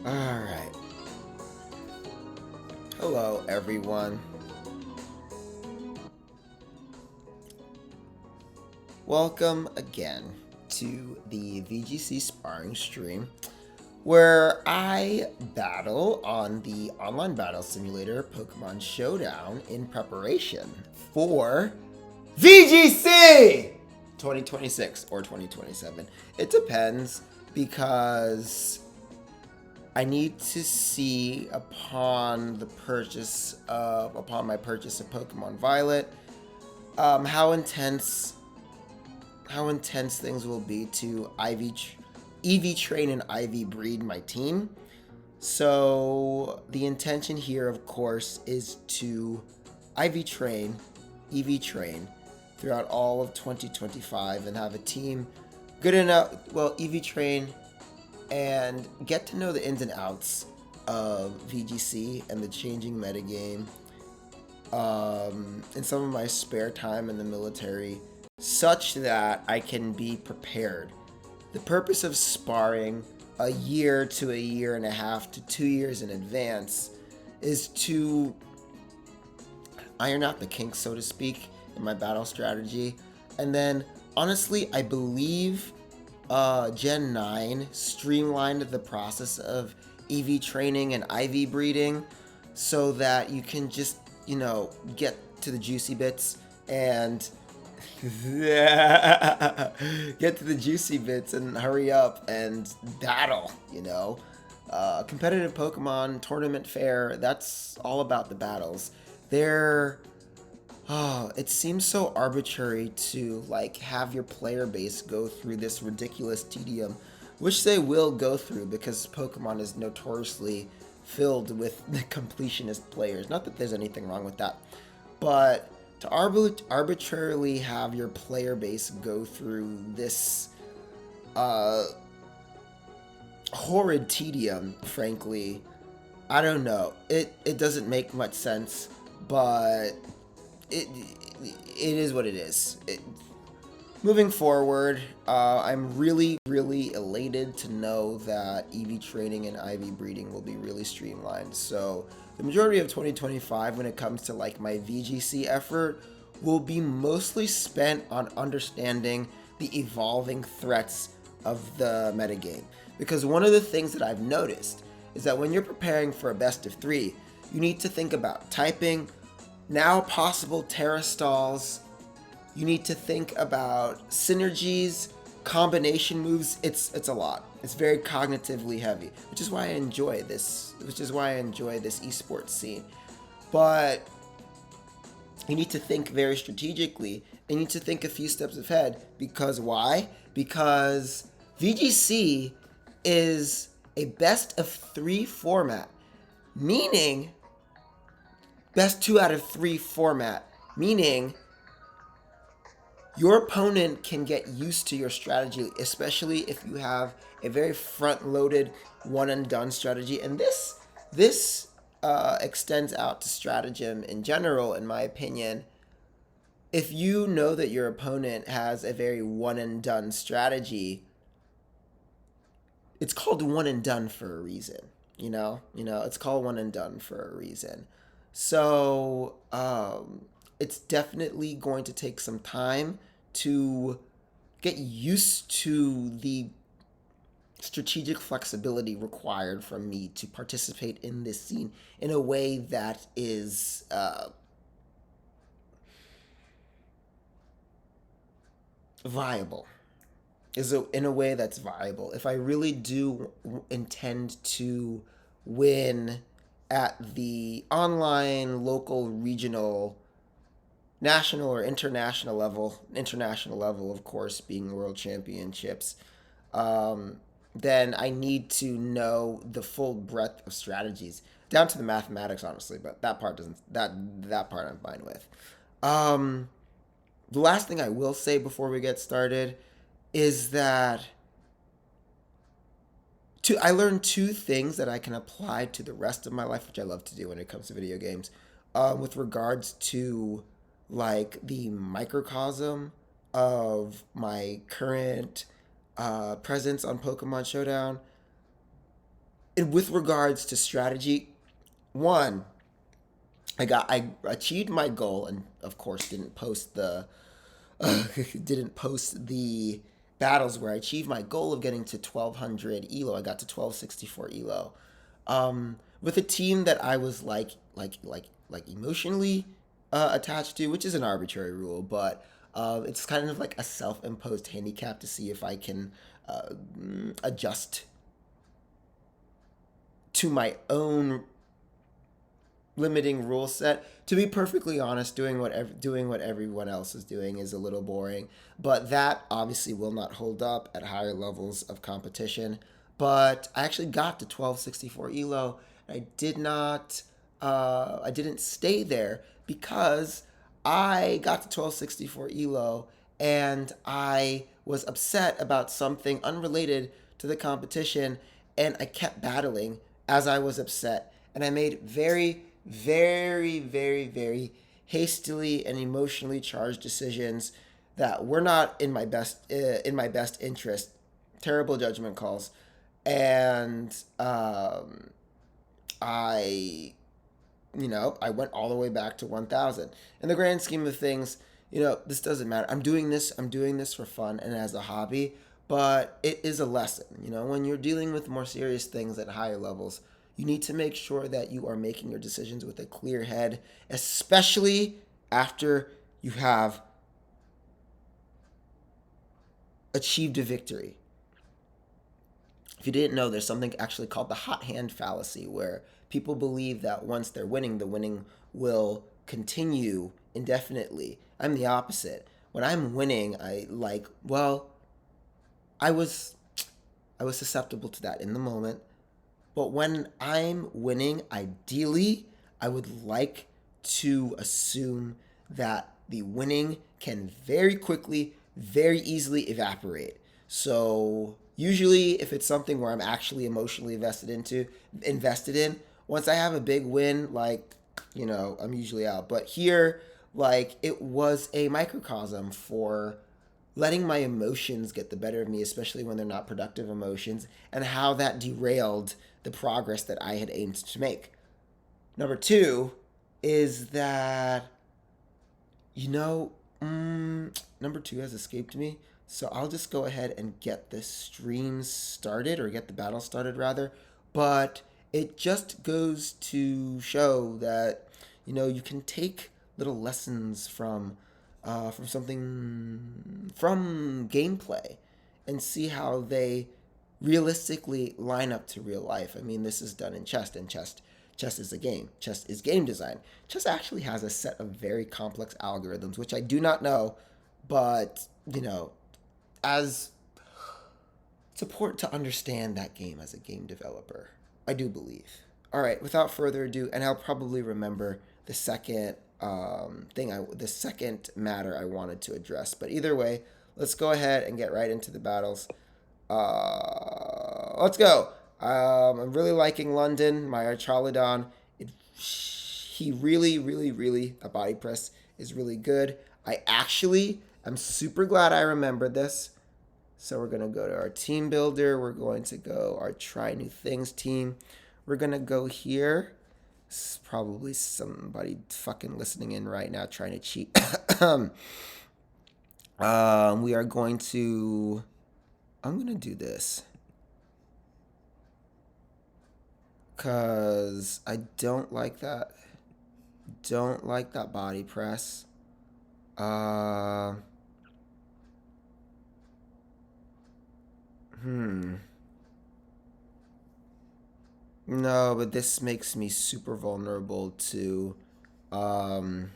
Alright. Hello, everyone. Welcome again to the VGC Sparring stream, where I battle on the online battle simulator Pokemon Showdown in preparation for VGC 2026 or 2027. It depends because I need to see upon my purchase of Pokemon Violet, how intense things will be to EV train and IV breed my team. So the intention here, of course, is to IV train, EV train throughout all of 2025 and have a team good enough. Well, EV train and get to know the ins and outs of VGC and the changing metagame in some of my spare time in the military, such that I can be prepared. The purpose of sparring a year to a year and a half to 2 years in advance is to iron out the kinks, so to speak, in my battle strategy. And then, honestly, I believe Gen 9 streamlined the process of EV training and IV breeding so that you can just, get to the juicy bits and hurry up and battle, competitive Pokemon tournament fare, that's all about the battles. It seems so arbitrary to have your player base go through this ridiculous tedium, which they will go through because Pokemon is notoriously filled with the completionist players. Not that there's anything wrong with that, but to arbitrarily have your player base go through this horrid tedium, frankly, I don't know. It doesn't make much sense, but it is what it is. Moving forward, I'm really, really elated to know that EV training and IV breeding will be really streamlined. So the majority of 2025, when it comes to my VGC effort, will be mostly spent on understanding the evolving threats of the metagame. Because one of the things that I've noticed is that when you're preparing for a best of 3, you need to think about typing, now possible Terra stalls. You need to think about synergies, combination moves. It's a lot. It's very cognitively heavy, which is why I enjoy this esports scene. But you need to think very strategically. You need to think a few steps ahead. Because why? Because VGC is a best of 3 format, meaning best 2 out of 3 format, meaning your opponent can get used to your strategy, especially if you have a very front-loaded one-and-done strategy. And this extends out to stratagem in general, in my opinion. If you know that your opponent has a very one-and-done strategy, it's called one and done for a reason. It's called one and done for a reason. So it's definitely going to take some time to get used to the strategic flexibility required from me to participate in this scene in a way that is viable. In a way that's viable. If I really do intend to win at the online, local, regional, national, or international level, of course, being world championships, then I need to know the full breadth of strategies, down to the mathematics, honestly. But that part doesn't. That part I'm fine with. The last thing I will say before we get started is that I learned 2 things that I can apply to the rest of my life, which I love to do when it comes to video games, with regards to the microcosm of my current presence on Pokemon Showdown. And with regards to strategy, one, I achieved my goal, and of course didn't post the battles where I achieved my goal of getting to 1200 elo. I got to 1264 elo. With a team that I was like emotionally attached to, which is an arbitrary rule, but it's kind of like a self-imposed handicap to see if I can adjust to my own limiting rule set. To be perfectly honest, doing what everyone else is doing is a little boring, but that obviously will not hold up at higher levels of competition. But I actually got to 1264 elo. I didn't stay there because I got to 1264 elo and I was upset about something unrelated to the competition, and I kept battling as I was upset, and I made very hastily and emotionally charged decisions that were not in my best interest. Terrible judgment calls, and I I went all the way back to 1,000. In the grand scheme of things, this doesn't matter. I'm doing this for fun and as a hobby, but it is a lesson. When you're dealing with more serious things at higher levels, you need to make sure that you are making your decisions with a clear head, especially after you have achieved a victory. If you didn't know, there's something actually called the hot hand fallacy, where people believe that once they're winning, the winning will continue indefinitely. I'm the opposite. When I'm winning, I was I was susceptible to that in the moment. But when I'm winning, ideally, I would like to assume that the winning can very quickly, very easily evaporate. So usually, if it's something where I'm actually emotionally invested in, once I have a big win, I'm usually out. But here, it was a microcosm for letting my emotions get the better of me, especially when they're not productive emotions, and how that derailed the progress that I had aimed to make. Number two is that, you know, number two has escaped me. So I'll just go ahead and get the stream started, or get the battle started rather. But it just goes to show that, you can take little lessons from gameplay and see how they realistically line up to real life. I mean, this is done in chess, and chess is a game. Chess is game design. Chess actually has a set of very complex algorithms, which I do not know, but as it's important to understand that game as a game developer. I do believe. All right, without further ado, and I'll probably remember the second matter I wanted to address. But either way, let's go ahead and get right into the battles. Let's go. I'm really liking London, my Archaludon. He really, the body press is really good. I'm super glad I remembered this. So we're going to go to our team builder. We're going to go our try new things team. We're going to go here. It's probably somebody fucking listening in right now trying to cheat. We are going to... I'm going to do this. Because I don't like that. Don't like that body press. No, but this makes me super vulnerable to, um,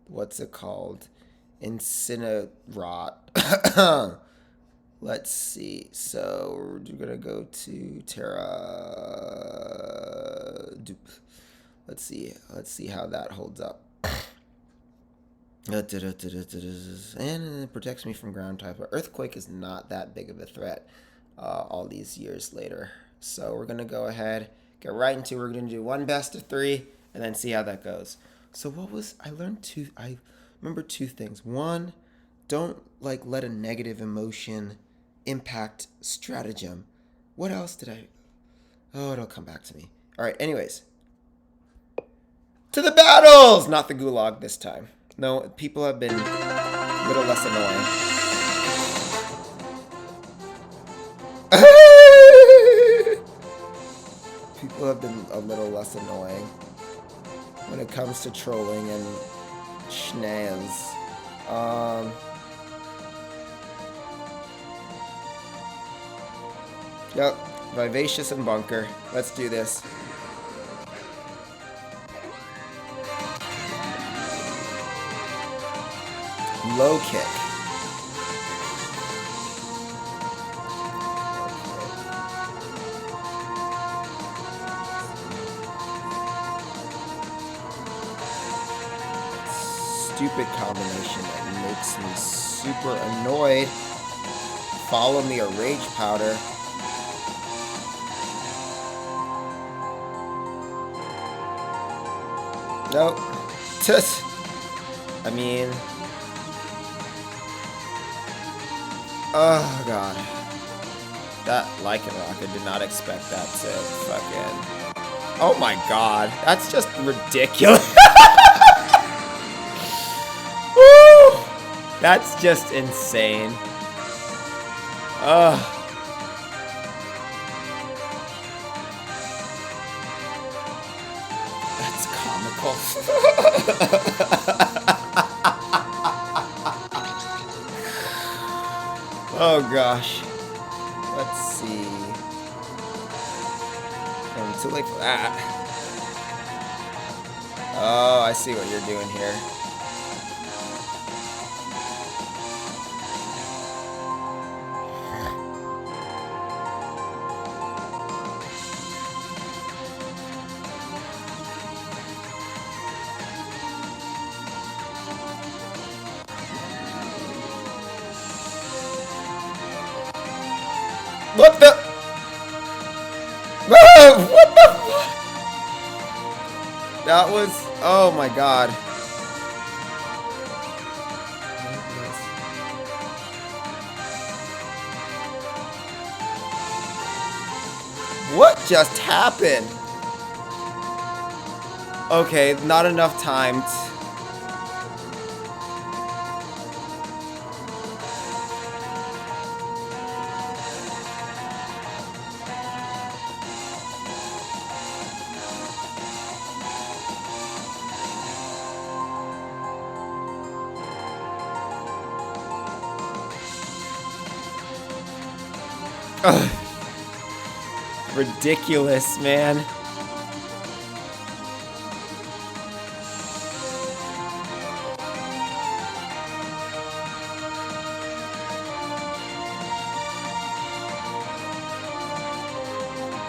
what's it called? Incinerate. Let's see. So we're gonna go to Terra. Let's see. Let's see how that holds up. And it protects me from ground type. But Earthquake is not that big of a threat all these years later. So we're going to go ahead, get right into it. We're going to do one best of three, and then see how that goes. So I remember two things. One, don't let a negative emotion impact stratagem. What else did I... Oh, it'll come back to me. Alright, anyways. To the battles! Not the gulag this time. No, people have been a little less annoying. People have been a little less annoying when it comes to trolling and shenanigans. Yep, Vivacious and Bunker. Let's do this. Low kick. Stupid combination that makes me super annoyed. Follow me or Rage Powder. Nope. Just, I mean, oh god. That Lycan Rocket, did not expect that to fucking, oh my god. That's just ridiculous. Woo! That's just insane. Ugh. That's comical. Oh gosh. Let's see. I'm too late for that. Oh, I see what you're doing here. What the? Whoa, what the fuck? That was, oh my god. What just happened? Okay, not enough time. Ugh. Ridiculous, man.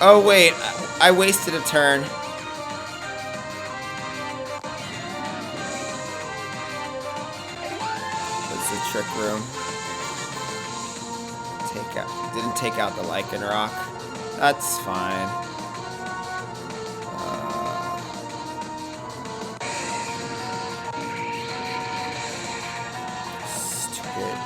Oh wait, I wasted a turn. That's the trick room. Didn't take out the Lycan Rock. That's fine. Stupid.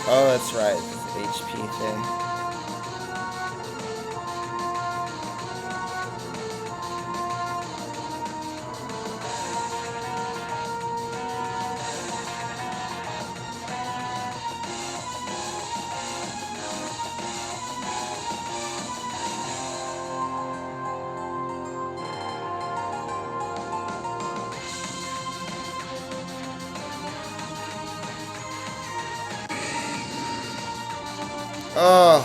Oh, that's right. The HP thing. Oh.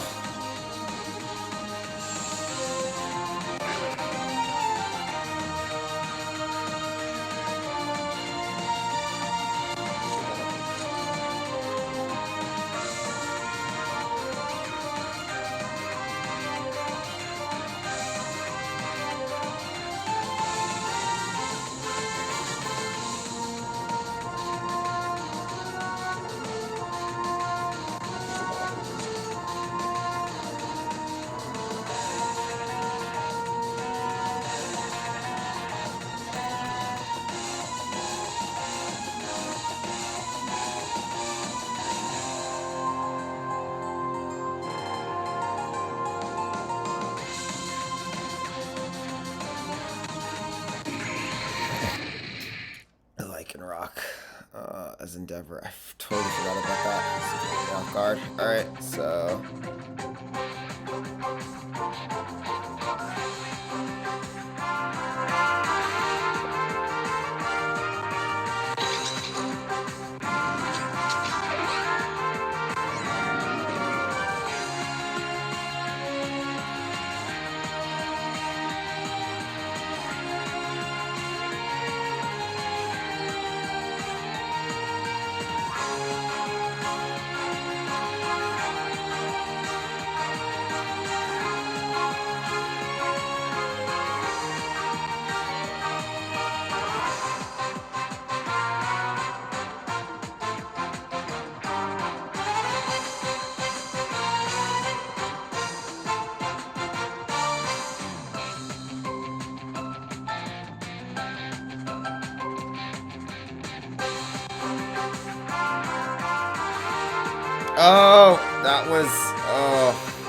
endeavor. I totally forgot about that. It's getting me off guard. Alright, so...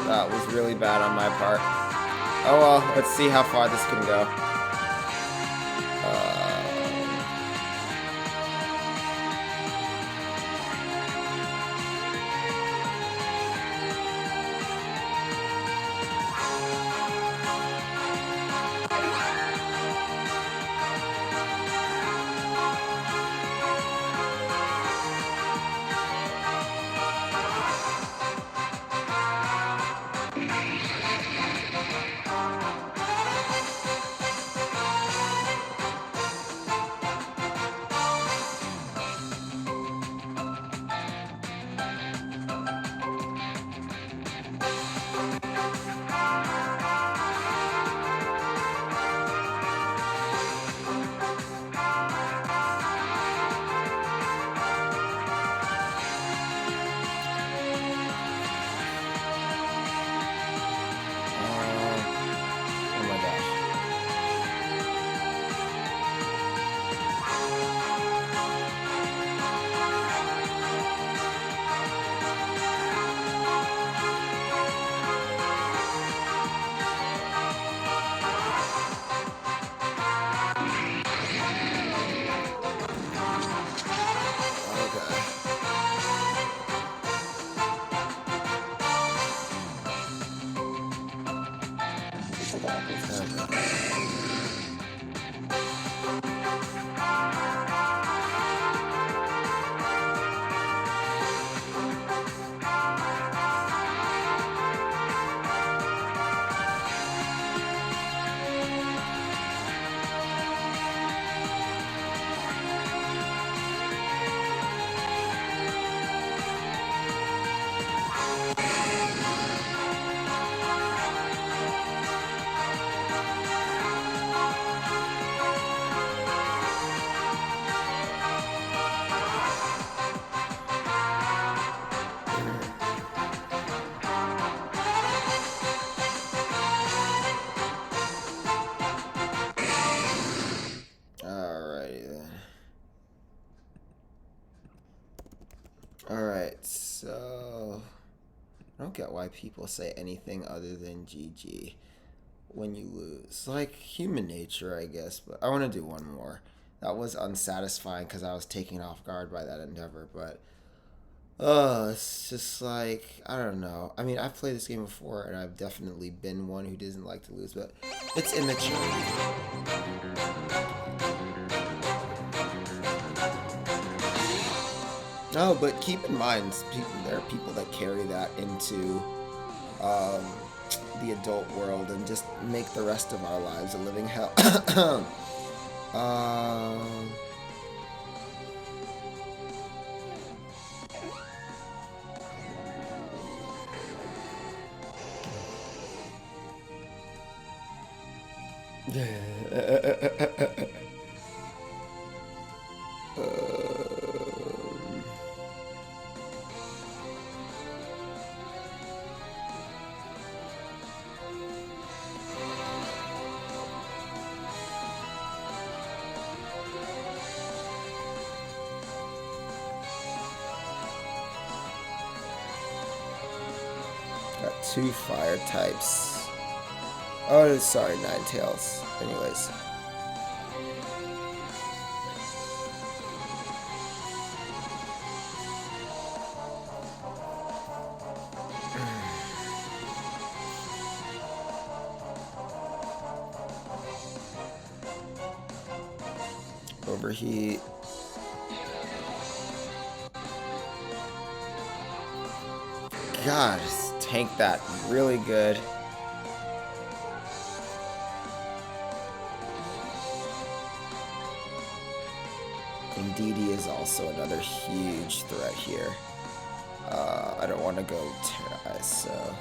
That was really bad on my part. Oh well, let's see how far this can go. Alright, so I don't get why people say anything other than GG when you lose. Like human nature, I guess, but I want to do one more. That was unsatisfying because I was taken off guard by that endeavor, but it's just like, I don't know. I mean, I've played this game before, and I've definitely been one who doesn't like to lose, but it's immature. No, but keep in mind, there are people that carry that into the adult world and just make the rest of our lives a living hell. Got 2 fire types. Oh, sorry, 9 tails. Anyways. overheat. God, just tank that really good. And DD is also another huge threat here. I don't want to go Terra, so...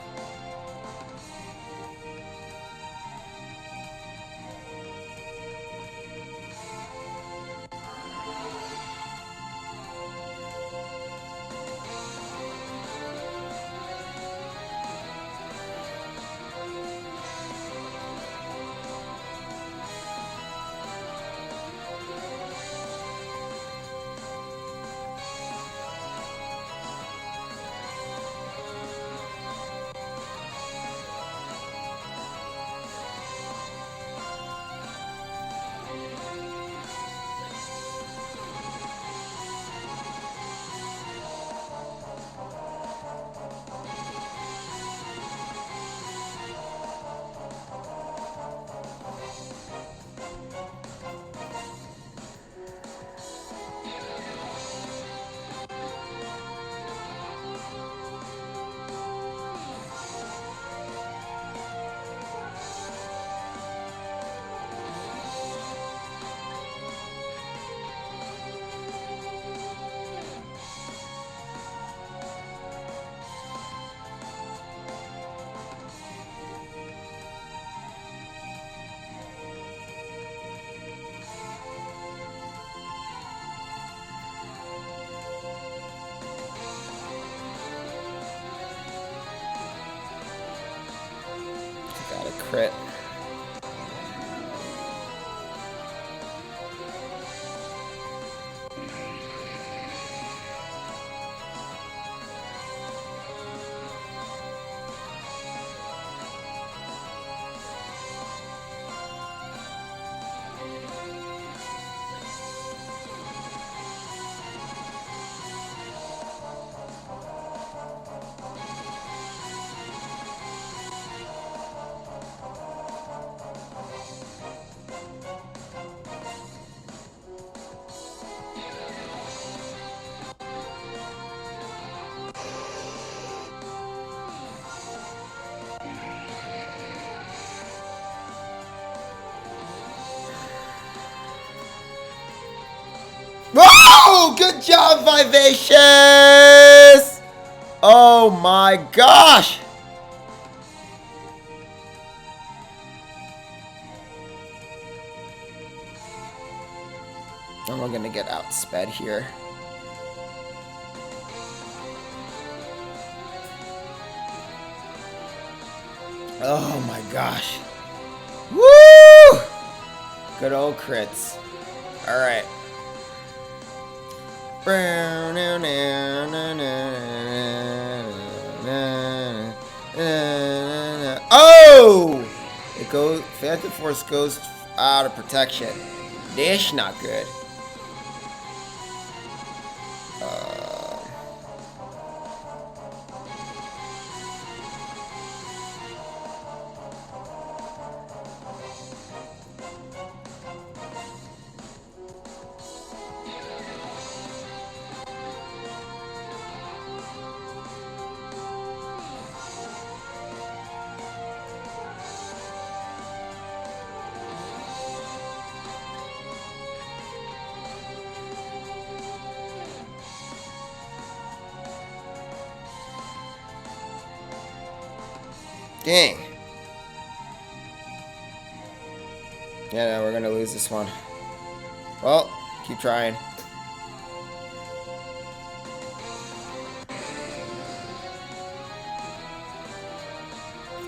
Got a crit. Whoa! Good job, Vivacious! Oh my gosh! And we're gonna get outsped here. Oh my gosh. Woo! Good old crits. Alright. Oh! It goes. Phantom Force goes out of protection. That's not good. Dang. Yeah, no, we're gonna lose this one. Well, keep trying.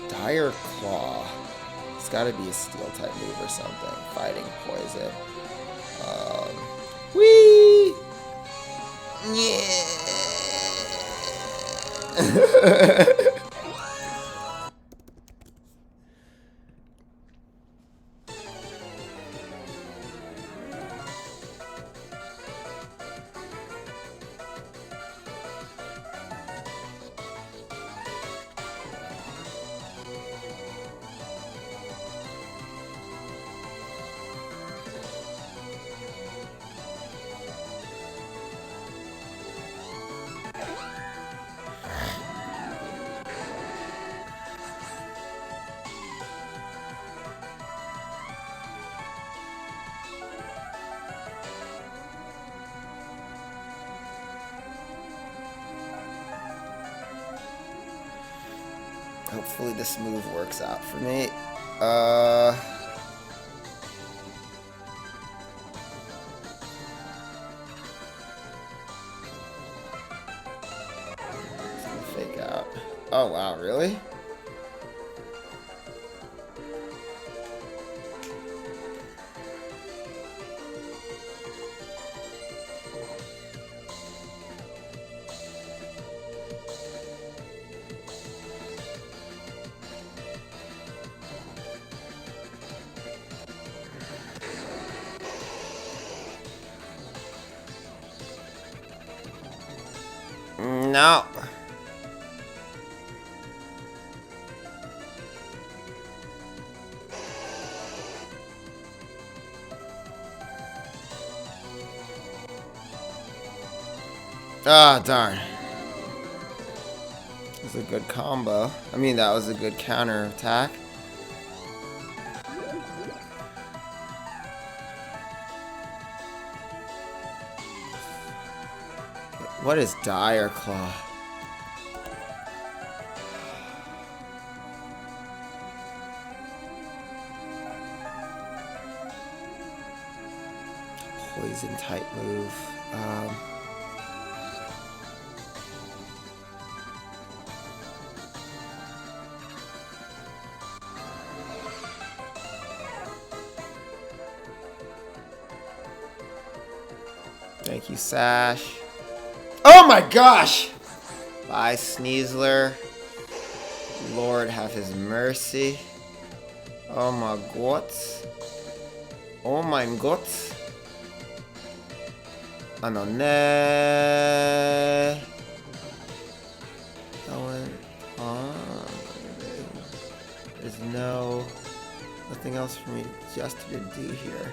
Dire Claw. It's gotta be a steel type move or something. Fighting poison. Whee! Yeah! Hopefully this move works out for me. Fake out. Oh wow, really? No. Ah, darn. That was a good combo. I mean, that was a good counter attack. What is Dire Claw? Poison type move. Thank you, Sash. Oh my gosh! Bye, Sneasler. Lord have his mercy. Oh my god. Oh my god. Anone. Going on. There's nothing else for me, Jester, to do here.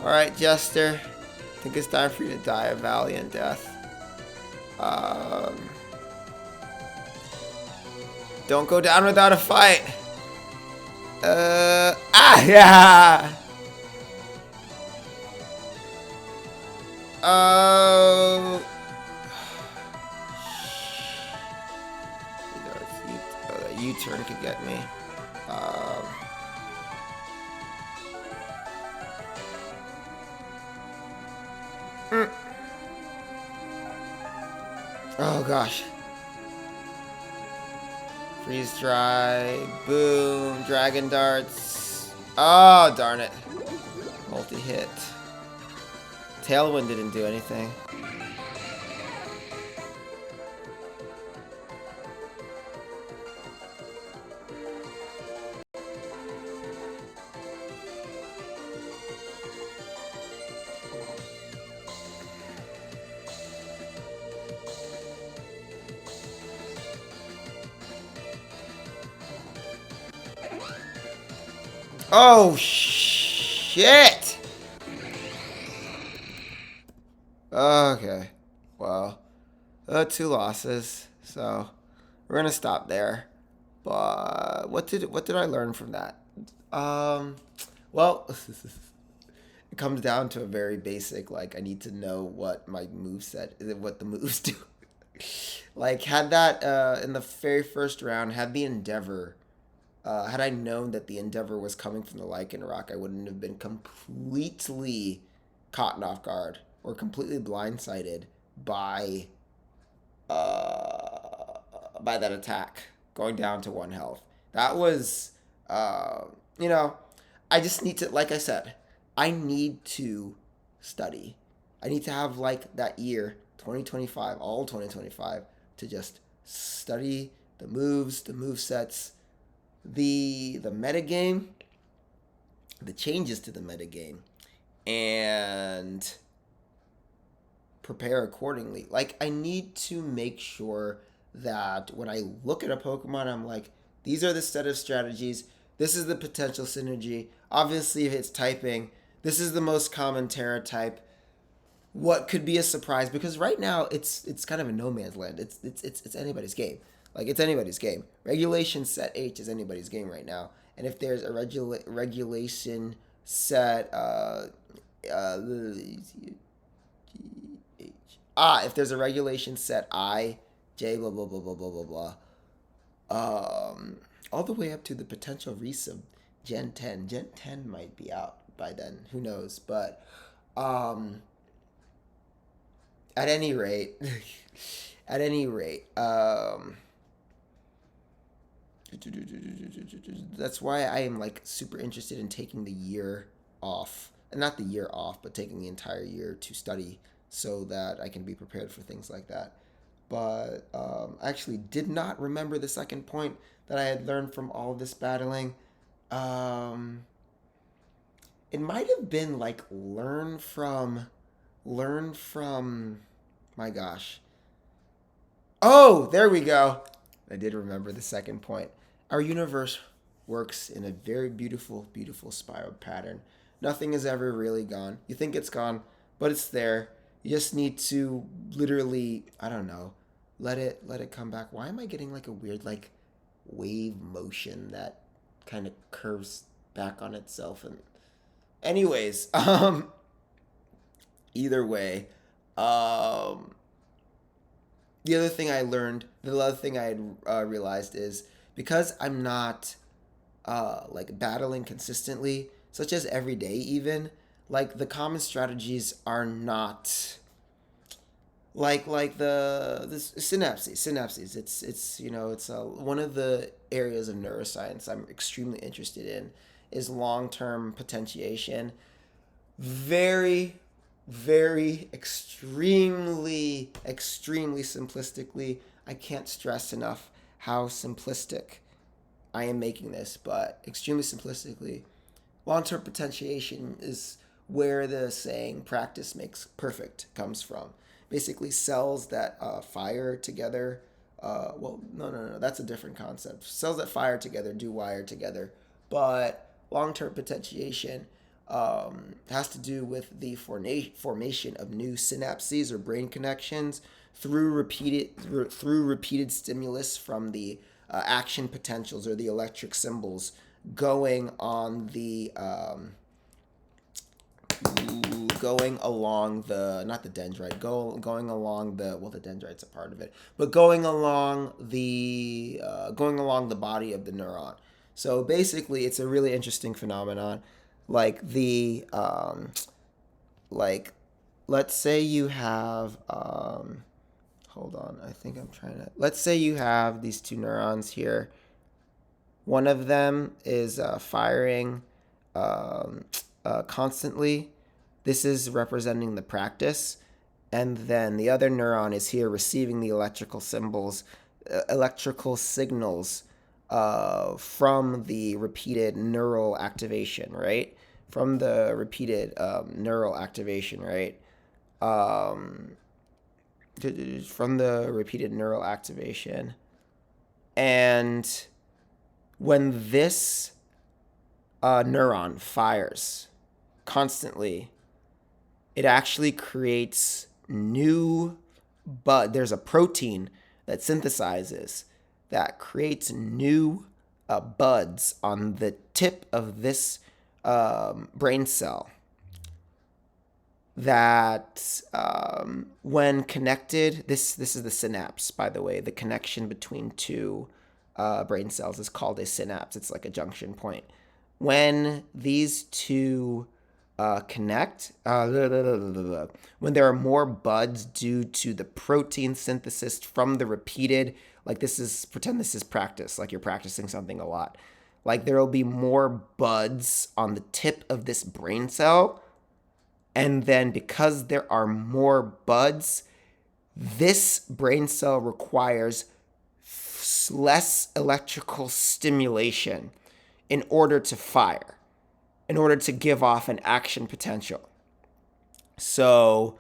Alright, Jester. I think it's time for you to die a valiant death. Don't go down without a fight. Yeah. U-turn could get me. Oh gosh. Freeze dry. Boom. Dragon darts. Oh, darn it. Multi-hit. Tailwind didn't do anything. Oh, shit! Okay. Well, 2 losses, so we're gonna stop there. But what did I learn from that? Well, it comes down to a very basic, like, I need to know what my moveset is, what the moves do. Like, had that in the very first round, had the Endeavor. Had I known that the Endeavor was coming from the Lycan Rock, I wouldn't have been completely caught off guard or completely blindsided by that attack, going down to 1 health. That was, you know, I just need to, like I said, I need to study. I need to have, like, that year, 2025, all 2025, to just study the moves, the movesets, the metagame, the changes to the metagame, and prepare accordingly. Like, I need to make sure that when I look at a Pokemon, I'm like, these are the set of strategies. This is the potential synergy. Obviously, if it's typing, this is the most common Terra type. What could be a surprise? Because right now, it's kind of a no man's land. It's anybody's game. Like, it's anybody's game. Regulation set H is anybody's game right now. And if there's a regulation set if there's a regulation set I, J, blah, blah, blah, blah, blah, blah, blah, um, all the way up to the potential release of Gen 10. Gen 10 might be out by then. Who knows? But um, at any rate, at any rate, that's why I am like super interested in taking the year off, and not the year off, but taking the entire year to study so that I can be prepared for things like that. But I actually did not remember the second point that I had learned from all of this battling. Um, it might have been like learn from, my gosh. Oh, there we go. I did remember the second point. Our universe works in a very beautiful, beautiful spiral pattern. Nothing is ever really gone. You think it's gone, but it's there. You just need to literally, I don't know, let it come back. Why am I getting like a weird like wave motion that kind of curves back on itself? And anyways, either way, um the other thing I had realized is because I'm not like battling consistently, such as every day even, like the common strategies are not like the synapses. It's it's one of the areas of neuroscience I'm extremely interested in is long-term potentiation. Very, very extremely simplistically, I can't stress enough how simplistic I am making this, but extremely simplistically, long-term potentiation is where the saying practice makes perfect comes from. Basically, cells that fire together, well, no, that's a different concept. Cells that fire together do wire together, but long-term potentiation has to do with the formation of new synapses or brain connections through repeated stimulus from the action potentials or the electric symbols going on the going along the not the dendrite going along the well the dendrite's a part of it but going along the body of the neuron. So basically it's a really interesting phenomenon. Like the like let's say you have hold on, I think I'm trying to let's say you have these two neurons here. One of them is firing um, constantly. This is representing the practice. And then the other neuron is here receiving the electrical signals from the repeated neural activation, right? From the repeated neural activation, right? Um, from the repeated neural activation. And when this neuron fires constantly, it actually creates new there's a protein that synthesizes that creates new buds on the tip of this brain cell that when connected, this is the synapse, by the way. The connection between two brain cells is called a synapse. It's like a junction point. When these two connect, when there are more buds due to the protein synthesis from the repeated, like pretend this is practice, like you're practicing something a lot. Like there will be more buds on the tip of this brain cell. And then because there are more buds, this brain cell requires less electrical stimulation in order to fire, in order to give off an action potential. So,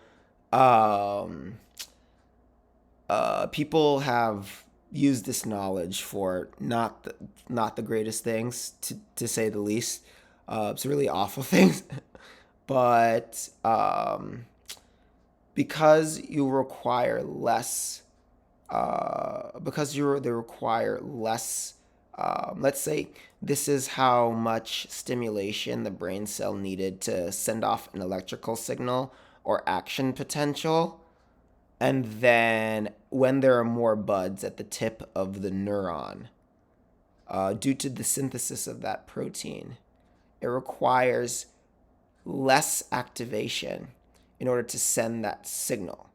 people have used this knowledge for not the greatest things, to say the least. It's really awful things. But because you require less, they require less. Let's say this is how much stimulation the brain cell needed to send off an electrical signal or action potential. And then when there are more buds at the tip of the neuron, due to the synthesis of that protein. It requires less activation in order to send that signal.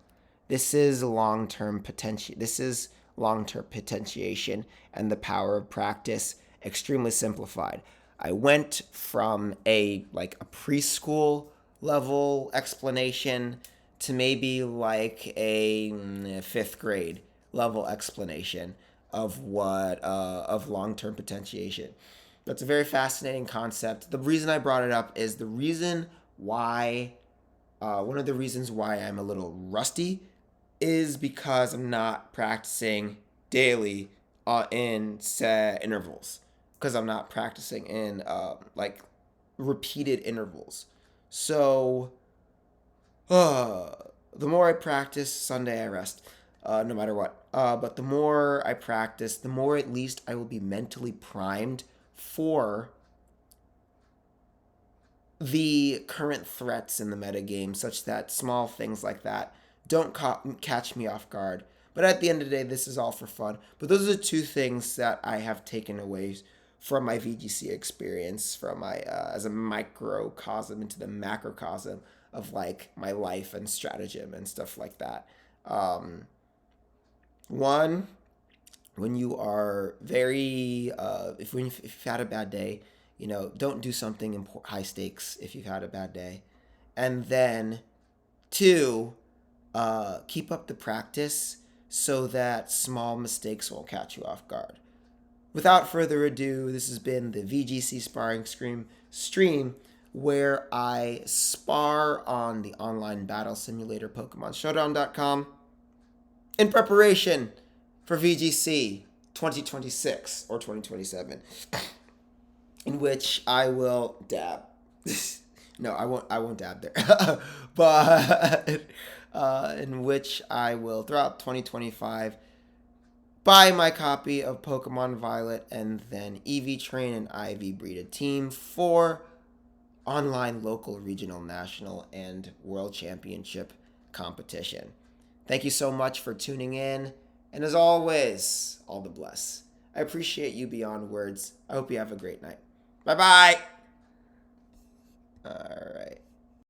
This is long-term potentiation and the power of practice, extremely simplified. I went from a preschool level explanation to maybe like a fifth grade level explanation of what of long-term potentiation. That's a very fascinating concept. The reason I brought it up is the reason why one of the reasons why I'm a little rusty is because I'm not practicing daily in set intervals. Because I'm not practicing in repeated intervals. So the more I practice, Sunday I rest, no matter what. But the more I practice, the more at least I will be mentally primed for the current threats in the metagame, such that small things like that don't catch me off guard. But at the end of the day, this is all for fun. But those are the two things that I have taken away from my VGC experience, from my as a microcosm into the macrocosm of like my life and stratagem and stuff like that. One, when you are very if you've had a bad day, don't do something high stakes if you've had a bad day. And then two, keep up the practice so that small mistakes won't catch you off guard. Without further ado, this has been the VGC Sparring stream where I spar on the online battle simulator PokemonShowdown.com in preparation for VGC 2026 or 2027, in which I will dab. No, I won't. I won't dab there. But in which I will throughout 2025 buy my copy of Pokemon Violet and then EV train and IV breed a team for online, local, regional, national, and world championship competition. Thank you so much for tuning in. And as always, all the bless. I appreciate you beyond words. I hope you have a great night. Bye-bye. All right.